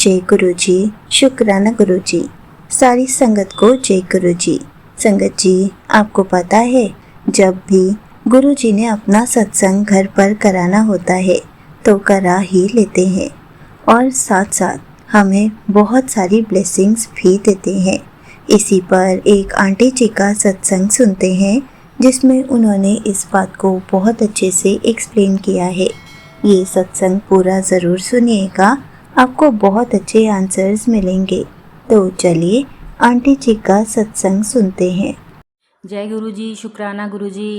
जय गुरु जी। शुक्राना गुरु जी। सारी संगत को जय गुरु जी। संगत जी, आपको पता है, जब भी गुरु जी ने अपना सत्संग घर पर कराना होता है तो करा ही लेते हैं और साथ साथ हमें बहुत सारी ब्लेसिंग्स भी देते हैं। इसी पर एक आंटी जी का सत्संग सुनते हैं जिसमें उन्होंने इस बात को बहुत अच्छे से एक्सप्लेन किया है। ये सत्संग पूरा ज़रूर सुनिएगा, आपको बहुत अच्छे आंसर्स मिलेंगे। तो चलिए आंटी जी का सत्संग सुनते हैं। जय गुरु जी। शुक्राना गुरु जी।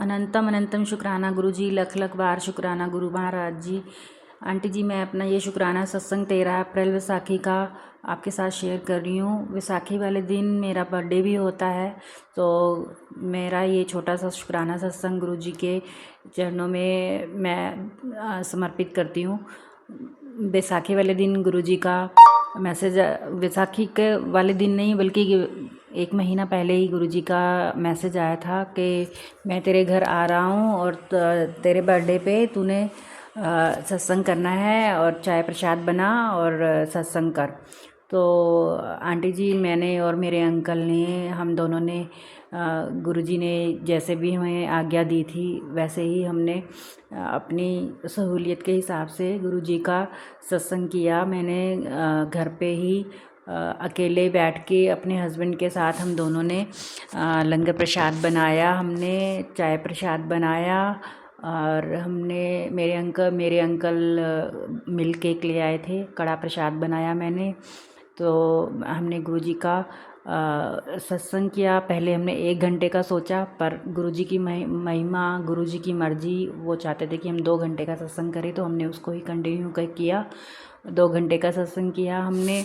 अनंतम अनंतम शुक्राना गुरु जी। लख लख बार शुक्राना गुरु महाराज जी। आंटी जी, मैं अपना ये शुक्राना सत्संग 13 अप्रैल वैसाखी का आपके साथ शेयर कर रही हूँ। वैसाखी वाले दिन मेरा बर्थडे भी होता है, तो मेरा ये छोटा सा शुक्राना सत्संग गुरु जी के चरणों में मैं समर्पित करती हूँ। बैसाखी वाले दिन गुरु जी का मैसेज, बैसाखी के वाले दिन नहीं बल्कि 1 महीना पहले ही गुरु जी का मैसेज आया था कि मैं तेरे घर आ रहा हूँ और तेरे बर्थडे पे तूने सत्संग करना है और चाय प्रसाद बना और सत्संग कर। तो आंटी जी, मैंने और मेरे अंकल ने, हम दोनों ने गुरुजी ने जैसे भी हमें आज्ञा दी थी वैसे ही हमने अपनी सहूलियत के हिसाब से गुरुजी का सत्संग किया। मैंने घर पे ही अकेले बैठ के अपने हस्बैंड के साथ हम दोनों ने लंगर प्रसाद बनाया, हमने चाय प्रसाद बनाया और हमने मेरे अंकल मिल्क केक ले आए थे, कड़ा प्रसाद बनाया मैंने। तो हमने गुरुजी का सत्संग किया। पहले हमने 1 घंटे का सोचा, पर गुरुजी की महिमा, गुरुजी की मर्जी, वो चाहते थे कि हम 2 घंटे का सत्संग करें, तो हमने उसको ही कंटिन्यू किया। 2 घंटे का सत्संग किया हमने।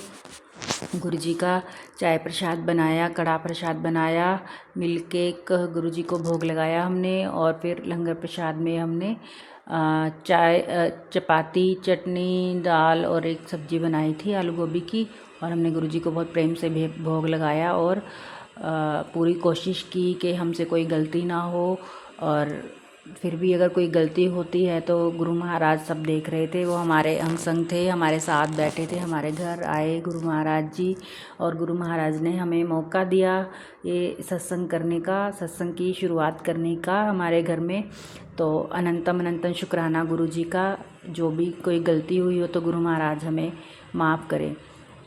गुरुजी का चाय प्रसाद बनाया, कड़ा प्रसाद बनाया, मिल्क केक गुरुजी को भोग लगाया हमने और फिर लंगर प्रसाद में हमने चाय, चपाती, चटनी, दाल और एक सब्ज़ी बनाई थी आलू गोभी की, और हमने गुरुजी को बहुत प्रेम से भोग लगाया और पूरी कोशिश की कि हमसे कोई गलती ना हो, और फिर भी अगर कोई गलती होती है तो गुरु महाराज सब देख रहे थे। वो हमारे हम संग थे, हमारे साथ बैठे थे, हमारे घर आए गुरु महाराज जी, और गुरु महाराज ने हमें मौका दिया ये सत्संग करने का, सत्संग की शुरुआत करने का हमारे घर में। तो अनंतम अनंतम शुक्राना गुरु जी का। जो भी कोई गलती हुई हो तो गुरु महाराज हमें माफ़ करें।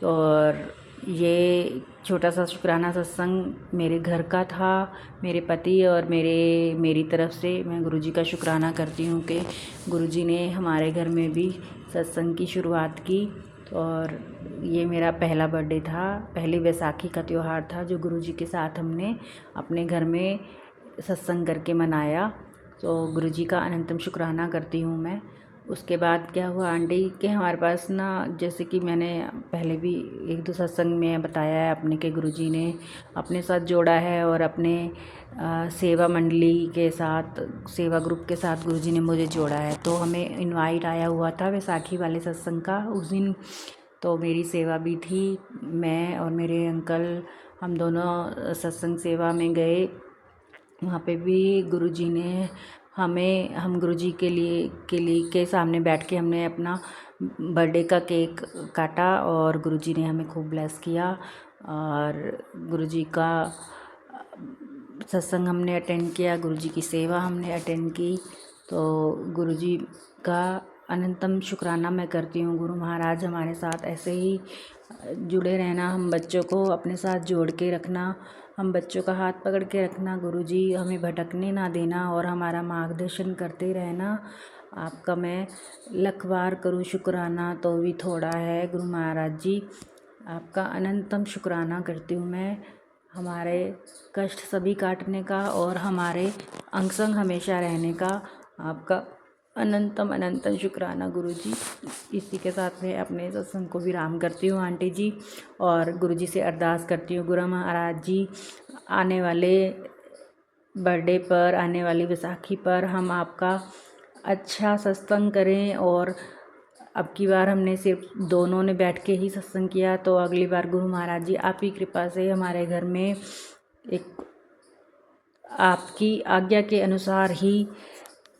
और ये छोटा सा शुक्राना सत्संग मेरे घर का था, मेरे पति और मेरी तरफ से मैं गुरुजी का शुक्राना करती हूँ कि गुरुजी ने हमारे घर में भी सत्संग की शुरुआत की। और ये मेरा पहला बर्थडे था, पहली वैसाखी का त्यौहार था जो गुरुजी के साथ हमने अपने घर में सत्संग करके मनाया। तो गुरुजी का अनंतम शुक्राना करती हूँ मैं। उसके बाद क्या हुआ आंटी कि हमारे पास ना, जैसे कि मैंने पहले भी 1-2 सत्संग में बताया है अपने के गुरुजी ने अपने साथ जोड़ा है, और अपने सेवा मंडली के साथ, सेवा ग्रुप के साथ गुरुजी ने मुझे जोड़ा है। तो हमें इनवाइट आया हुआ था वैसाखी वाले सत्संग का उस दिन, तो मेरी सेवा भी थी। मैं और मेरे अंकल हम दोनों सत्संग सेवा में गए। वहाँ पे भी गुरुजी ने हम गुरुजी के सामने बैठ के हमने अपना बर्थडे का केक काटा और गुरुजी ने हमें खूब ब्लेस किया। और गुरुजी का सत्संग हमने अटेंड किया, गुरुजी की सेवा हमने अटेंड की। तो गुरुजी का अनंतम शुक्राना मैं करती हूँ। गुरु महाराज हमारे साथ ऐसे ही जुड़े रहना, हम बच्चों को अपने साथ जोड़ के रखना, हम बच्चों का हाथ पकड़ के रखना, गुरुजी हमें भटकने ना देना और हमारा मार्गदर्शन करते रहना। आपका मैं लख बार करूँ शुक्राना तो भी थोड़ा है गुरु महाराज जी। आपका अनंतम शुक्राना करती हूँ मैं, हमारे कष्ट सभी काटने का और हमारे अंग संग हमेशा रहने का। आपका अनंतम अनंतम शुक्राना गुरुजी। इसी के साथ मैं अपने सत्संग को विराम करती हूँ आंटी जी, और गुरुजी से अरदास करती हूँ गुरु महाराज जी, आने वाले बर्थडे पर, आने वाली वैसाखी पर हम आपका अच्छा सत्संग करें। और अब की बार हमने सिर्फ दोनों ने बैठ के ही सत्संग किया, तो अगली बार गुरु महाराज जी आप ही कृपा से हमारे घर में एक आपकी आज्ञा के अनुसार ही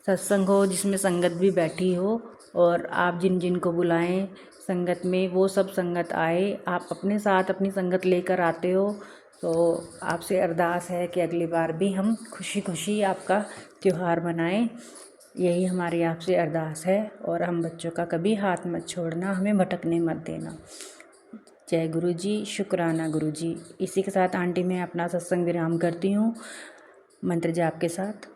सत्संग हो जिसमें संगत भी बैठी हो, और आप जिन जिन को बुलाएं संगत में वो सब संगत आए। आप अपने साथ अपनी संगत लेकर आते हो, तो आपसे अरदास है कि अगली बार भी हम खुशी खुशी आपका त्यौहार मनाएं। यही हमारी आपसे अरदास है। और हम बच्चों का कभी हाथ मत छोड़ना, हमें भटकने मत देना। जय गुरु जी, शुक्राना गुरु जी। इसी के साथ आंटी मैं अपना सत्संग विराम करती हूँ मंत्र जाप के साथ।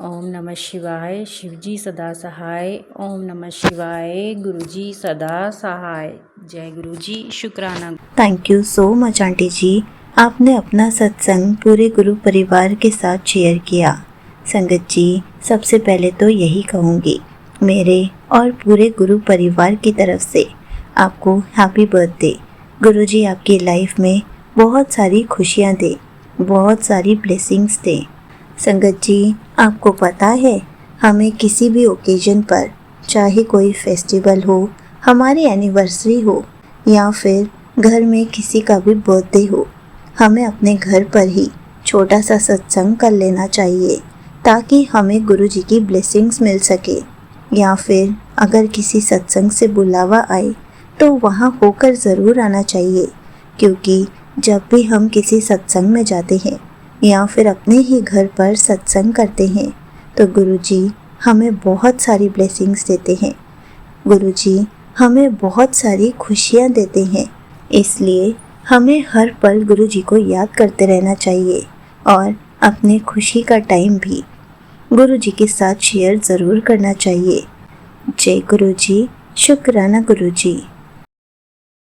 ओम नमः शिवाय, शिव जी सदा सहाय। ओम नमः शिवाय, गुरु जी सदा सहाय। जय गुरु जी, शुक्राना। Thank you so much aunty जी, आपने अपना सत्संग पूरे गुरु परिवार के साथ शेयर किया। संगत जी, सबसे पहले तो यही कहूँगी, मेरे और पूरे गुरु परिवार की तरफ से आपको हैप्पी बर्थडे। गुरु जी आपकी लाइफ में बहुत सारी खुशियाँ दे, बहुत सारी ब्लेसिंग्स दे। संगत जी, आपको पता है, हमें किसी भी ओकेजन पर, चाहे कोई फेस्टिवल हो, हमारी एनिवर्सरी हो या फिर घर में किसी का भी बर्थडे हो, हमें अपने घर पर ही छोटा सा सत्संग कर लेना चाहिए ताकि हमें गुरु जी की ब्लेसिंग्स मिल सके। या फिर अगर किसी सत्संग से बुलावा आए तो वहाँ होकर ज़रूर आना चाहिए, क्योंकि जब भी हम किसी सत्संग में जाते हैं या फिर अपने ही घर पर सत्संग करते हैं तो गुरु जी हमें बहुत सारी ब्लेसिंग्स देते हैं। गुरु जी हमें बहुत सारी खुशियाँ देते हैं। इसलिए हमें हर पल गुरु जी को याद करते रहना चाहिए और अपने खुशी का टाइम भी गुरु जी के साथ शेयर ज़रूर करना चाहिए। जय गुरु जी, शुक्राना गुरु जी।